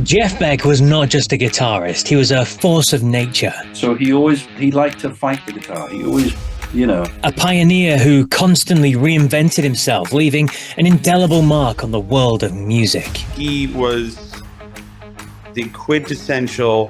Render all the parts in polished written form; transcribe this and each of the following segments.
Jeff Beck was not just a guitarist, he was a force of nature. So he liked to fight the guitar. He always, a pioneer who constantly reinvented himself, leaving an indelible mark on the world of music. He was the quintessential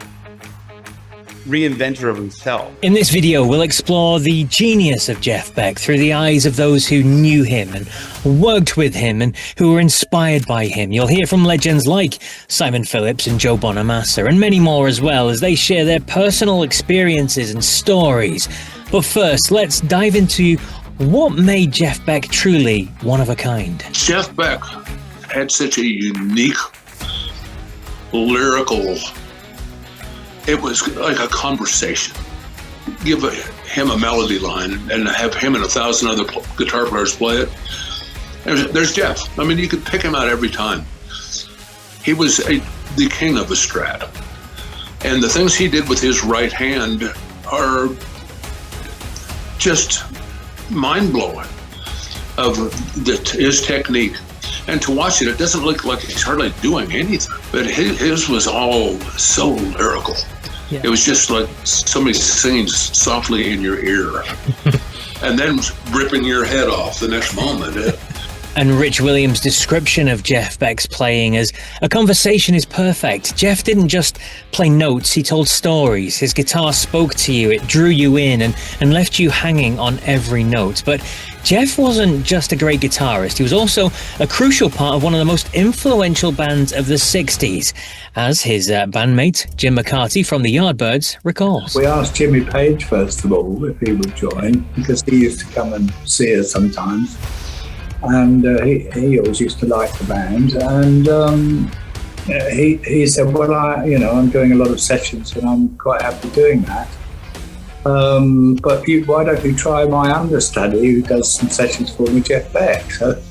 reinventor of himself. In this video, we'll explore the genius of Jeff Beck through the eyes of those who knew him and worked with him and who were inspired by him. You'll hear from legends like Simon Phillips and Joe Bonamassa and many more as well as they share their personal experiences and stories. But first, let's dive into what made Jeff Beck truly one of a kind. Jeff Beck had such a unique lyrical, it was like a conversation. Give him a melody line and have him and 1,000 other guitar players play it. There's Jeff. I mean, you could pick him out every time. He was the king of the Strat. And the things he did with his right hand are just mind-blowing of his technique. And to watch it, it doesn't look like he's hardly doing anything. But his was all so lyrical. Yeah. It was just like somebody singing softly in your ear and then ripping your head off the next moment. And Rich Williams' description of Jeff Beck's playing as a conversation is perfect. Jeff didn't just play notes, he told stories. His guitar spoke to you, it drew you in and left you hanging on every note. But Jeff wasn't just a great guitarist, he was also a crucial part of one of the most influential bands of the 60s, as his bandmate, Jim McCarty from the Yardbirds, recalls. We asked Jimmy Page, first of all, if he would join, because he used to come and see us sometimes. And he always used to like the band, and he said, "Well, I'm doing a lot of sessions, and I'm quite happy doing that. But why don't you try my understudy, who does some sessions for me, Jeff Beck?" So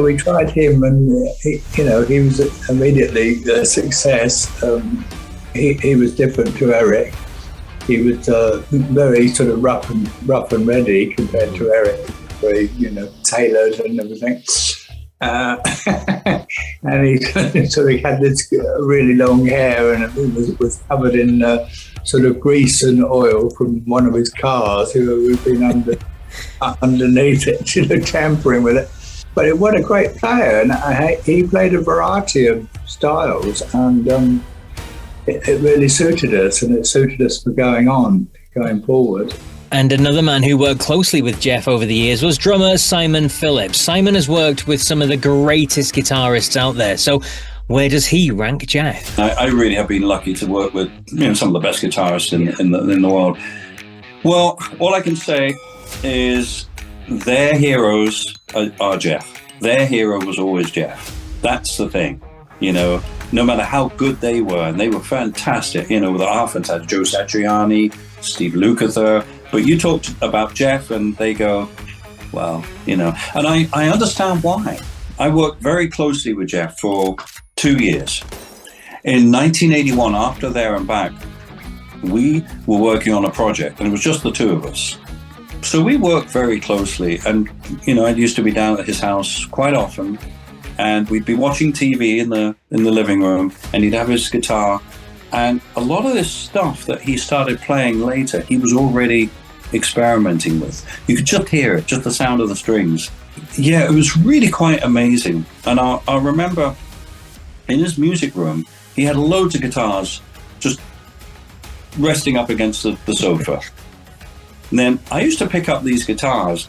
we tried him, and he was immediately a success. He was different to Eric. He was very sort of rough and ready compared to Eric. Very, tailored and everything. And he sort of had this really long hair, and it was covered in sort of grease and oil from one of his cars who'd been underneath it, tampering with it. But what a great player, and he played a variety of styles, and it really suited us, and it suited us for going forward. And another man who worked closely with Jeff over the years was drummer Simon Phillips. Simon has worked with some of the greatest guitarists out there. So where does he rank Jeff? I really have been lucky to work with some of the best guitarists in the world. Well, all I can say is their heroes are Jeff. Their hero was always Jeff. That's the thing, no matter how good they were, and they were fantastic, with our fantastic Joe Satriani, Steve Lukather. But you talked about Jeff, and they go, well, and I understand why. I worked very closely with Jeff for 2 years. In 1981, after There and Back, we were working on a project, and it was just the two of us. So we worked very closely, and, I used to be down at his house quite often, and we'd be watching TV in the living room, and he'd have his guitar. And a lot of this stuff that he started playing later, he was already experimenting with. You could just hear it, just the sound of the strings. Yeah, it was really quite amazing. And I remember in his music room, he had loads of guitars just resting up against the sofa. And then I used to pick up these guitars,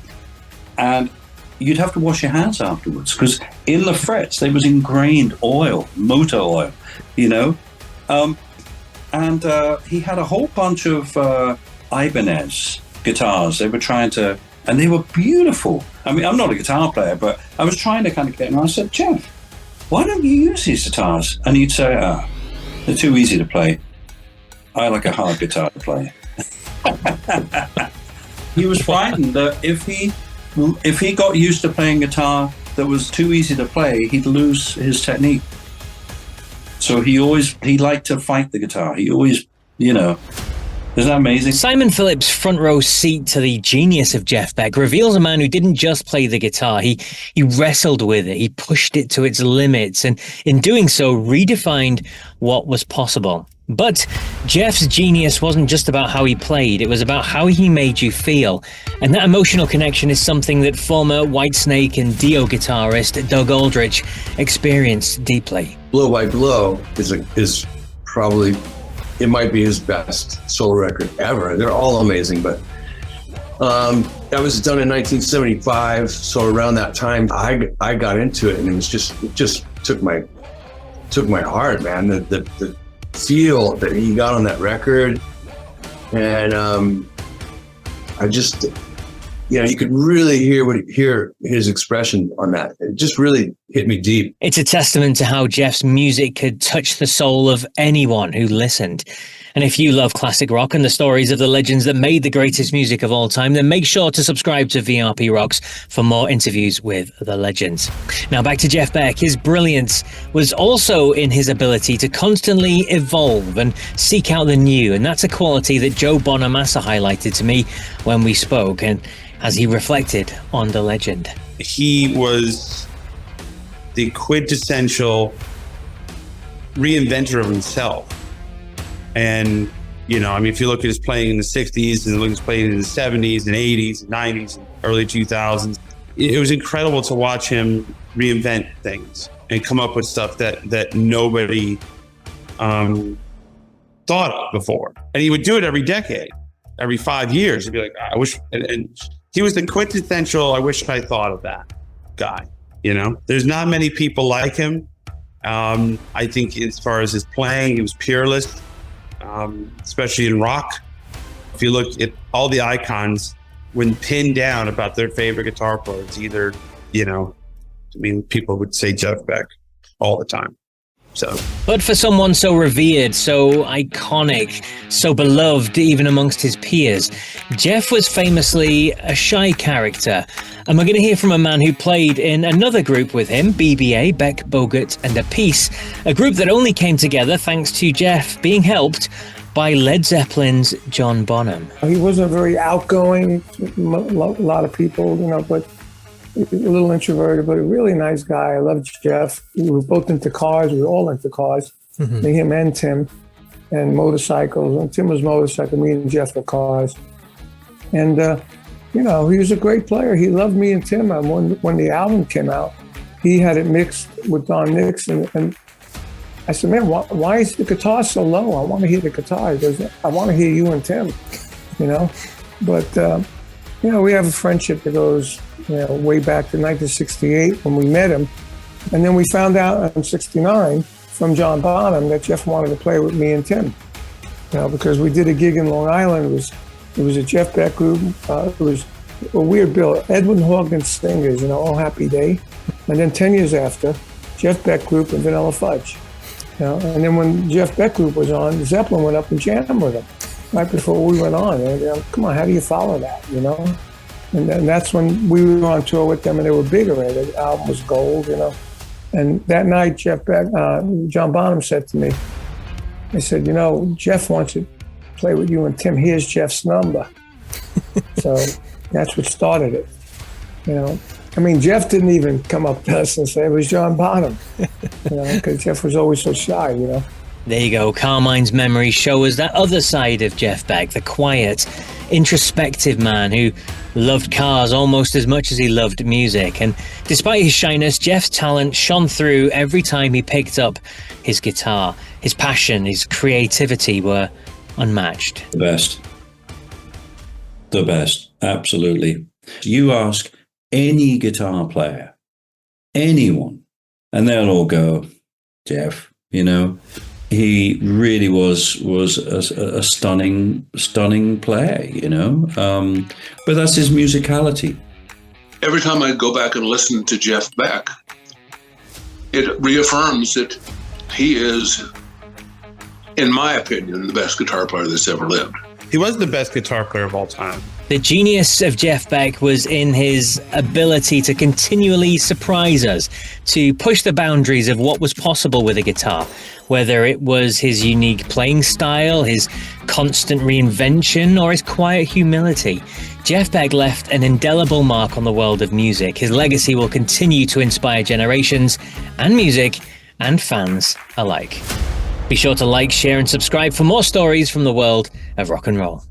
and you'd have to wash your hands afterwards, because in the frets there was ingrained oil, motor oil, And he had a whole bunch of Ibanez guitars. They were and they were beautiful. I mean, I'm not a guitar player, but I was trying to kind of get him. I said, Jeff, why don't you use these guitars? And he'd say, they're too easy to play. I like a hard guitar to play. He was frightened that if he got used to playing guitar that was too easy to play, he'd lose his technique. So he liked to fight the guitar. He always, Isn't that amazing? Simon Phillips' front row seat to the genius of Jeff Beck reveals a man who didn't just play the guitar, he wrestled with it, he pushed it to its limits, and in doing so, redefined what was possible. But Jeff's genius wasn't just about how he played, it was about how he made you feel. And that emotional connection is something that former Whitesnake and Dio guitarist Doug Aldrich experienced deeply. Blow by Blow is probably, it might be his best solo record ever. They're all amazing, but that was done in 1975. So around that time, I got into it, and it just took my heart, man. The feel that he got on that record, and I just, you could really hear his expression on that. It just really hit me deep. It's a testament to how Jeff's music could touch the soul of anyone who listened. And if you love classic rock and the stories of the legends that made the greatest music of all time, then make sure to subscribe to VRP Rocks for more interviews with the legends. Now back to Jeff Beck. His brilliance was also in his ability to constantly evolve and seek out the new. And that's a quality that Joe Bonamassa highlighted to me when we spoke, and as he reflected on the legend. He was the quintessential reinventor of himself. And, if you look at his playing in the 60s and look at his playing in the 70s and 80s and 90s and early 2000s, it was incredible to watch him reinvent things and come up with stuff that nobody thought of before. And he would do it every decade, every 5 years. He'd be like, I wish, and he was the quintessential, I wish I thought of that guy. There's not many people like him. I think as far as his playing, he was peerless. Especially in rock. If you look at all the icons, when pinned down about their favorite guitar players, either, people would say Jeff Beck all the time. But for someone so revered, so iconic, so beloved even amongst his peers, Jeff was famously a shy character. And we're going to hear from a man who played in another group with him, BBA, Beck, Bogert and Appice, a group that only came together thanks to Jeff being helped by Led Zeppelin's John Bonham. He wasn't very outgoing, a lot of people, but a little introverted, but a really nice guy. I loved Jeff. We were both into cars. We were all into cars. Mm-hmm. Him and Tim, and motorcycles. And Tim was motorcycle. Me and Jeff were cars. And, he was a great player. He loved me and Tim. And when the album came out, he had it mixed with Don Nix. And I said, man, why is the guitar so low? I want to hear the guitar. He goes, I want to hear you and Tim, But, we have a friendship that goes, way back to 1968 when we met him. And then we found out in 69 from John Bonham that Jeff wanted to play with me and Tim, because we did a gig in Long Island. It was a Jeff Beck group. It was a weird bill. Edwin Horgan Singers, Oh Happy Day. And then 10 years after, Jeff Beck group and Vanilla Fudge. And then when Jeff Beck group was on, Zeppelin went up and jammed with him right before we went on. And, come on, how do you follow that, And that's when we were on tour with them, and they were bigger. The album was gold, And that night, Jeff Beck, John Bonham said to me, he said, Jeff wants to play with you and Tim. Here's Jeff's number. So that's what started it, Jeff didn't even come up to us and say it was John Bonham, because Jeff was always so shy, There you go. Carmine's memories show us that other side of Jeff Beck, the quiet, introspective man who loved cars almost as much as he loved music. And despite his shyness, Jeff's talent shone through every time he picked up his guitar. His passion, his creativity were unmatched. The best. Absolutely. You ask any guitar player, anyone, and they'll all go, Jeff, he really was a stunning player, but that's his musicality. Every time I go back and listen to Jeff Beck, it reaffirms that he is, in my opinion, the best guitar player that's ever lived. He was the best guitar player of all time. The genius of Jeff Beck was in his ability to continually surprise us, to push the boundaries of what was possible with a guitar, whether it was his unique playing style, his constant reinvention, or his quiet humility. Jeff Beck left an indelible mark on the world of music. His legacy will continue to inspire generations and music and fans alike. Be sure to like, share, and subscribe for more stories from the world of rock and roll.